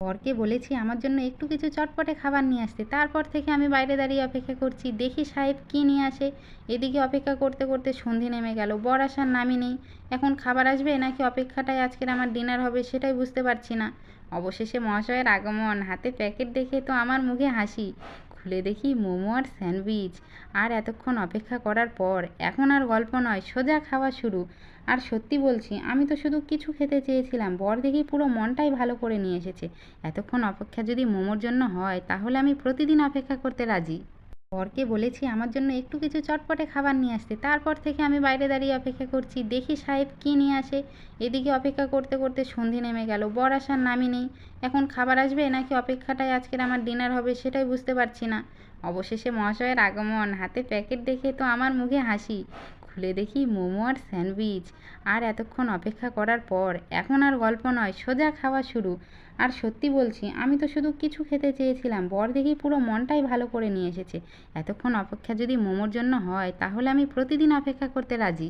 বরকে বলেছি আমার জন্য একটু কিছু চটপটে খাবার নিয়ে আসতে, তারপর থেকে আমি বাইরে দাঁড়িয়ে অপেক্ষা করছি, দেখি সাহেব কী নিয়ে আসে। এদিকে অপেক্ষা করতে করতে সন্ধে নেমে গেল, বর আসার নামই নেই। এখন খাবার আসবে নাকি অপেক্ষাটাই আজকের আমার ডিনার হবে সেটাই বুঝতে পারছি না। অবশেষে মহাশয়ের আগমন, হাতে প্যাকেট দেখে তো আমার মুখে হাসি। খুলে দেখি মোমো আর স্যান্ডউইচ। আর এতক্ষণ অপেক্ষা করার পর এখন আর গল্প নয়, সোজা খাওয়া শুরু। আর সত্যি বলছি, আমি তো শুধু কিছু খেতে চেয়েছিলাম, বর দেখি পুরো মনটাই ভালো করে নিয়ে এসেছে। এতক্ষণ অপেক্ষা যদি মোমোর জন্য হয় তাহলে আমি প্রতিদিন অপেক্ষা করতে রাজি। বরকে বলেছি আমার জন্য একটু কিছু চটপটে খাবার নিয়ে আসতে, তারপর থেকে আমি বাইরে দাঁড়িয়ে অপেক্ষা করছি, দেখি সাহেব কী নিয়ে আসে। এদিকে অপেক্ষা করতে করতে সন্ধে নেমে গেল, বর আসার নামই নেই। এখন খাবার আসবে নাকি অপেক্ষাটাই আজকের আমার ডিনার হবে সেটাই বুঝতে পারছি না। অবশেষে মহাশয়ের আগমন, হাতে প্যাকেট দেখে তো আমার মুখে হাসি। খুলে দেখি মোমো আর স্যান্ডউইচ। আর এতক্ষণ অপেক্ষা করার পর এখন আর গল্প নয়, সোজা খাওয়া শুরু। আর সত্যি বলছি, আমি তো শুধু কিছু খেতে চেয়েছিলাম, বর দেখি পুরো মনটাই ভালো করে নিয়ে এসেছে। এতক্ষণ অপেক্ষা যদি মোমোর জন্য হয় তাহলে আমি প্রতিদিন অপেক্ষা করতে রাজি।